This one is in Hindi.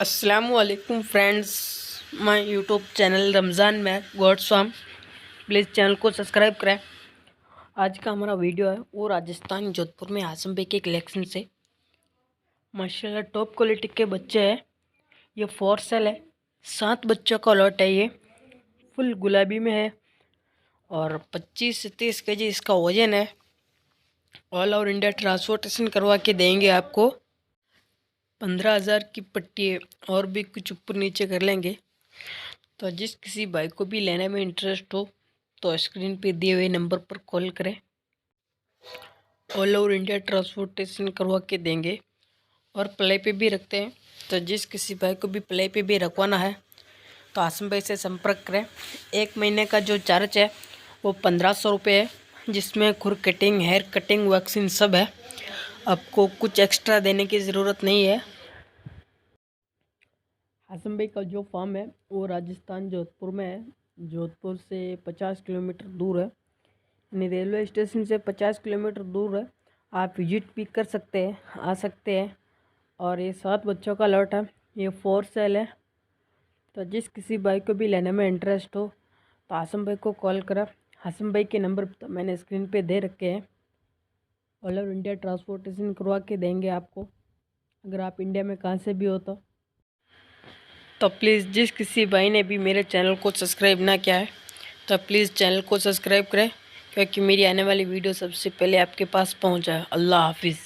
अस्सलामुअलैकुम friends, my YouTube channel Ramzan में गॉड स्वाम। प्लीज़ चैनल को सब्सक्राइब करें। आज का हमारा वीडियो है वो राजस्थान जोधपुर में आसम भाई के कलेक्शन से माशाल्लाह टॉप क्वालिटी के बच्चे हैं। ये 4 सेल है, 7 बच्चों का लॉट है। ये फुल गुलाबी में है और 25 से 30 kg इसका वजन है। ऑल ओवर इंडिया ट्रांसपोर्टेशन करवा के देंगे आपको। 15,000 की पट्टी है और भी कुछ ऊपर नीचे कर लेंगे। तो जिस किसी बाइक को भी लेने में इंटरेस्ट हो तो स्क्रीन पे दिए हुए नंबर पर कॉल करें। ऑल ओवर इंडिया ट्रांसपोर्टेशन करवा के देंगे और प्ले पे भी रखते हैं। तो जिस किसी बाइक को भी प्ले पे भी रखवाना है तो आसम भाई से संपर्क करें। 1 महीने का जो चार्ज है वो 1500 रुपये है, जिसमें खुर कटिंग, हेयर कटिंग, वैक्सीन सब है। आपको कुछ एक्स्ट्रा देने की ज़रूरत नहीं है। आसम भाई का जो फार्म है वो राजस्थान जोधपुर में है। जोधपुर से 50 किलोमीटर दूर है, यानी रेलवे स्टेशन से 50 किलोमीटर दूर है। आप विजिट भी कर सकते हैं, आ सकते हैं। और ये 7 बच्चों का लॉट है, ये 4 सेल है। तो जिस किसी भाई को भी लेने में इंटरेस्ट हो तो आसम भाई को कॉल करा। आसम भाई के नंबर तो मैंने स्क्रीन पे दे रखे हैं। ऑल ओवर इंडिया ट्रांसपोर्टेशन करवा के देंगे आपको, अगर आप इंडिया में कहाँ से भी हो तो प्लीज़ जिस किसी भाई ने भी मेरे चैनल को सब्सक्राइब ना किया है तो प्लीज़ चैनल को सब्सक्राइब करें, क्योंकि मेरी आने वाली वीडियो सबसे पहले आपके पास पहुंच जाए। अल्लाह हाफिज़।